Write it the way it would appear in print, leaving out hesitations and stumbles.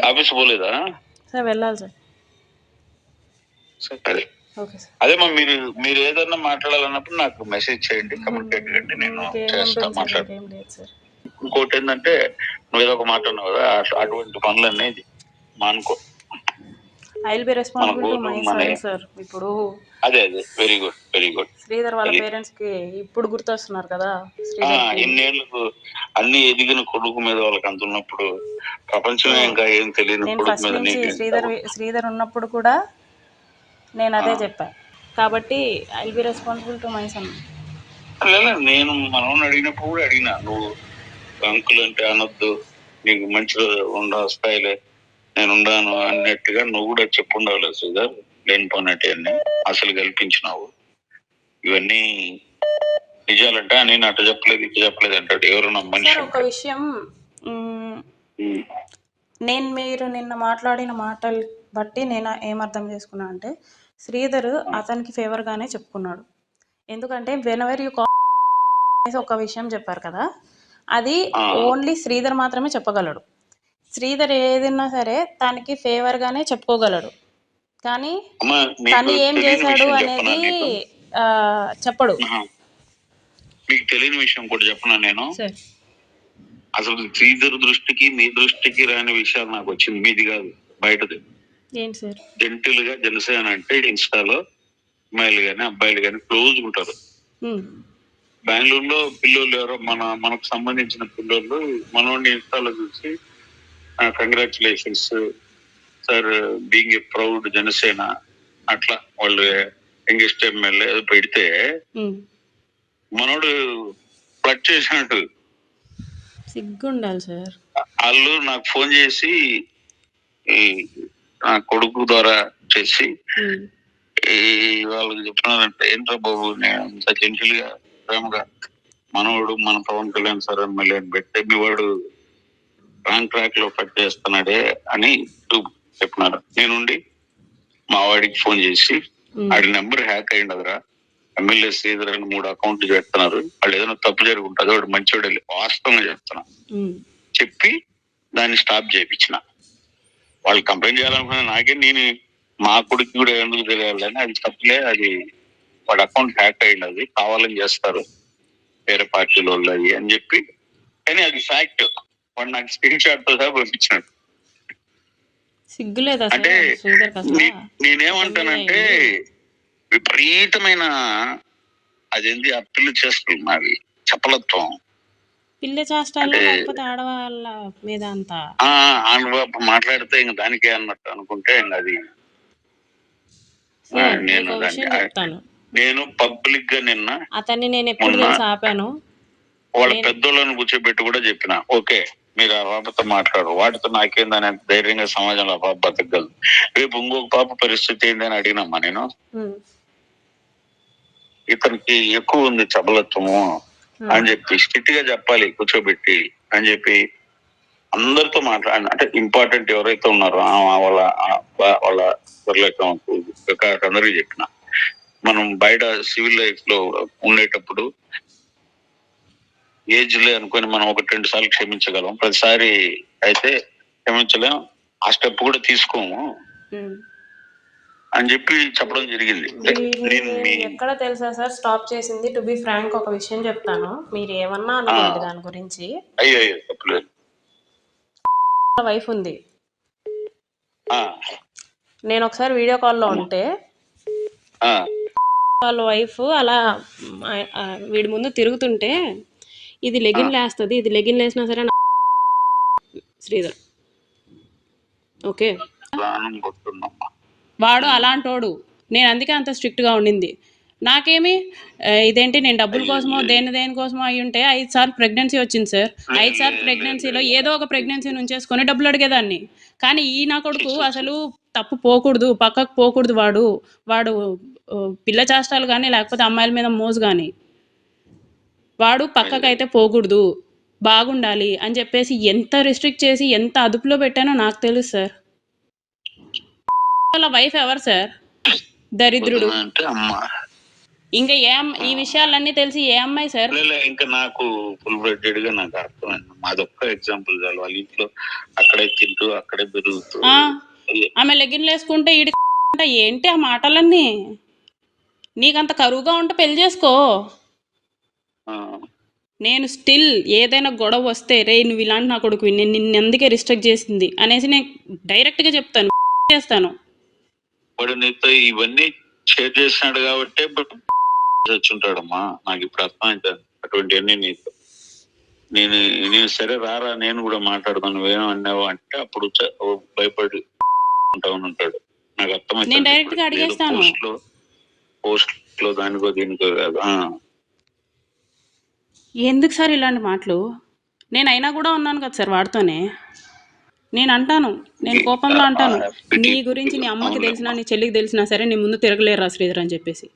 Office పోలేదా? Sir వెళ్ళాలి sir. సరే ఓకే సార్. అదేమా మీరు ఏదన్నా మాట్లాడాలన్నప్పుడు నాకు మెసేజ్ చేయండి, కమ్యూనికేట్ చేయండి, నేను చేస్తా మాట్లాడు. ఇంకోటి ఏంటంటే నువ్వు ఏదో ఒక మాట ఉన్నావు కదా, అటువంటి పనులన్నీ మానుకో. I will be responsible to my son sir. ఇప్పుడు అదే very good very good. Sridhar వాళ్ళ పేరెంట్స్ కి ఇప్పుడు గుర్తొస్తున్నారు కదా. ఇన్నేళ్లకు అన్ని ఎదిగిన కొడుకు మీద వాళ్ళకి అంత ఉన్నప్పుడు ప్రపంచమే ఇంకా ఏం తెలియని కొడుకు మీద శ్రీధర్ ఉన్నప్పుడు కూడా నేను అదే చెప్పా. కాబట్టి I will be responsible to my sun. నేను మనం అడిగినప్పుడు కూడా అడిగినా, నువ్వు అంకుల్ అంటే అనొద్దు, నీకు మంచిగా వస్తాయిలే, నేను ఉండాను అన్నట్టుగా నువ్వు కూడా చెప్పుండవు శ్రీధర్. లేని పోనట్టు అన్ని అసలు కల్పించినావు. ఇవన్నీ నిజాలంటే నేను అటు చెప్పలేదు ఇటు చెప్పలేదు అంటాడు. ఎవరు నమ్మని ఒక విషయం, మీరు నిన్న మాట్లాడిన మాటలు బట్టి నేను ఏమర్థం చేసుకున్నా అంటే శ్రీధర్ అతనికి ఫేవర్ గానే చెప్పుకున్నాడు. ఎందుకంటే వెనెవర్ యూ కాల్ ఒక విషయం చెప్పారు కదా, అది ఓన్లీ శ్రీధర్ మాత్రమే చెప్పగలడు. శ్రీధర్ ఏదైనా సరే తనకి ఫేవర్ గానే చెప్పుకోగలడు, కానీ తను ఏం చేశాడు అనేది చెప్పడు. మీకు తెలియని విషయం కూడా చెప్పనా నేను? అసలు శ్రీధర్ దృష్టికి మీ దృష్టికి రాని విషయాలు నాకు వచ్చింది, మీది కాదు బయటది. జెంటిల్ గా జనసేన అంటే ఇన్స్టాలో అమ్మాయిలు గాని అబ్బాయిలు గాని క్లోజ్ ఉంటారు. బెంగళూరులో పిల్లలు ఎవరో మనకు సంబంధించిన పిల్లలు మనోడిని ఇన్స్టాలో చూసి congratulations sir being a proud Janasena అట్లా వాళ్ళు యంగెస్ట్ ఎమ్మెల్యే పెడితే మనోడు ఫ్లడ్ చేసినట్టు సిగ్గుండాలి సార్. వాళ్ళు నాకు ఫోన్ చేసి నా కొడుకు ద్వారా చేసి వాళ్ళకి చెప్తున్నారంటే, ఏంట్రా బాబు నేను అంత జెంటిల్ గా ప్రేమగా మనవాడు మన పవన్ కళ్యాణ్ సార్ ఎమ్మెల్యే అని పెడితే మీ వాడు రాంగ్ ట్రాక్ లో ఫ్లడ్ చేస్తున్నాడే అని చెప్పినారు. నేనుండి మా వాడికి ఫోన్ చేసి ఆడి నెంబర్ హ్యాక్ అయ్యిండదురా, ఎమ్మెల్యే శ్రీధర్ అని 3 అకౌంట్లు పెడుతున్నారు, వాళ్ళు ఏదైనా తప్పు జరుగుంటుంది, వాడు మంచివాడు వాస్తవంగా చెప్తున్నా చెప్పి దాన్ని స్టాప్ చేయించిన. వాళ్ళు కంప్లైంట్ చేయాలనుకున్నా నాకే, నేను మా కొడుకు కూడా ఎందుకు తెలియాలని, అది తప్పులే, అది వాడి అకౌంట్ హ్యాక్ అయ్యింది, అది కావాలని చేస్తారు వేరే పార్టీలో అది అని చెప్పి, కానీ అది ఫ్యాక్ట్. వాడు నాకు స్క్రీన్ షాట్ తో సహా పంపించినాడు. అంటే నేనేమంటానంటే విపరీతమైన అదేంటి ఆ పిల్ల చేష్టలు మావి చపలత్వం, పిల్ల చేష్టాలు ఆడవాళ్ళ మీద అంతా మాట్లాడితే ఇంక దానికే అన్నట్టు అనుకుంటే ఇంకా అది. నేను పబ్లిక్ గా నిన్న అతన్ని నేను ఎప్పుడు ఆపాను, వాళ్ళ పెద్దోళ్ళని కూర్చోబెట్టి కూడా చెప్పిన, ఓకే మీరు ఆ పాపతో మాట్లాడు, వాటితో నాకేందని ధైర్యంగా సమాజంలో ఆ పాప బతకగలదు, రేపు ఇంకొక పాప పరిస్థితి ఏందని అడిగినమ్మా నేను. ఇతనికి ఎక్కువ ఉంది చబలత్వము అని చెప్పి స్ట్రిక్ట్ గా చెప్పాలి కూర్చోబెట్టి అని చెప్పి అందరితో మాట్లాడి, అంటే ఇంపార్టెంట్ ఎవరైతే ఉన్నారో వాళ్ళ అందరికీ చెప్పిన. మనం బయట సివిల్ లైఫ్ లో ఉండేటప్పుడు ఏజ్ లే అనుకొని మనం 1-2 సార్లు క్షమించగలం, ప్రతిసారి అయితే క్షమించలేం, ఆ స్టెప్ కూడా తీసుకోము అని చెప్పి చెప్పడం జరిగింది. ఎక్కడ తెలుసా సార్ స్టాప్ చేసింది? టు బి ఫ్రాంక్ ఒక విషయం చెప్తాను, మీరు ఏమన్నా అనుకోండి దాని గురించి. అయ్యో తప్పలేదు. వైఫ్ ఉంది, నేను ఒకసారి వీడియో కాల్లో ఉంటే వాళ్ళ వైఫ్ అలా వీడి ముందు తిరుగుతుంటే, ఇది లెగిన్ లేస్తుంది, ఇది లెగిన్ లేసినా సరే శ్రీధర్ ఓకే వాడు అలాంటోడు. నేను అందుకే అంత స్ట్రిక్ట్గా ఉండింది. నాకేమి ఇదేంటి, నేను డబ్బుల కోసమో దేనికోసమో అయి ఉంటే 5 సార్లు ప్రెగ్నెన్సీ వచ్చింది సార్. 5 సార్లు ప్రెగ్నెన్సీలో ఏదో ఒక ప్రెగ్నెన్సీ నుంచేసుకొని డబ్బులు అడిగేదాన్ని. కానీ ఈ నా కొడుకు అసలు తప్పు పోకూడదు, పక్కకు పోకూడదు, వాడు పిల్ల చేష్టాలు కానీ లేకపోతే అమ్మాయిల మీద మోజు కానీ, వాడు పక్కకైతే పోకూడదు, బాగుండాలి అని చెప్పేసి ఎంత రిస్ట్రిక్ట్ చేసి ఎంత అదుపులో పెట్టానో నాకు తెలుసు సార్. వాళ్ళ వైఫ్ ఎవరు సార్? దరిద్రుడు. ఇంకా ఈ విషయాలన్నీ తెలిసి ఏ అమ్మాయి సార్? ఇంకా నాకు ఫుల్ బ్లడెడ్ గా నాకు అర్థమైంది. మాదొక్క ఎగ్జాంపుల్ చాలు. వాళ్ళ ఇంట్లో అక్కడే తింటూ అక్కడే పెరుగుతూ ఆమె లెగిన్లు వేసుకుంటే ఈడి ఏంటి ఆ మాటలన్నీ? నీకంత కరువుగా ఉంటే పెళ్లి చేసుకో. నేను స్టిల్ ఏదైనా గొడవ వస్తే రే నువ్వు ఇలాంటి నా కొడుకు నేను నిన్ను అందుకే రిస్ట్రిక్ట్ చేసింది అనేసి నేను డైరెక్ట్ గా చెప్తాను, చేస్తాను. వాడు నీతో ఇవన్నీ షేర్ చేసినాడు కాబట్టి వచ్చుంటాడమ్మా. నాకు ఇప్పుడు అర్థమైంది అటువంటివన్నీ నీతో. నేను సరే రారా నేను కూడా మాట్లాడతాను, నువ్వేమో అన్నావు అంటే అప్పుడు భయపడి ఉంటాడు. నాకు అర్థమైంది. నేను డైరెక్ట్ గా అడిగేస్తాను. పోస్ట్ లో దానికో దీనికో కాదు. ఎందుకు సార్ ఇలాంటి మాటలు? నేను అయినా కూడా ఉన్నాను కదా సార్ వాడితోనే. నేను అంటాను, నేను కోపంలో అంటాను, నీ గురించి నీ అమ్మకి తెలిసినా నీ చెల్లికి తెలిసినా సరే నీ ముందు తిరగలేరా శ్రీధర్ అని చెప్పేసి.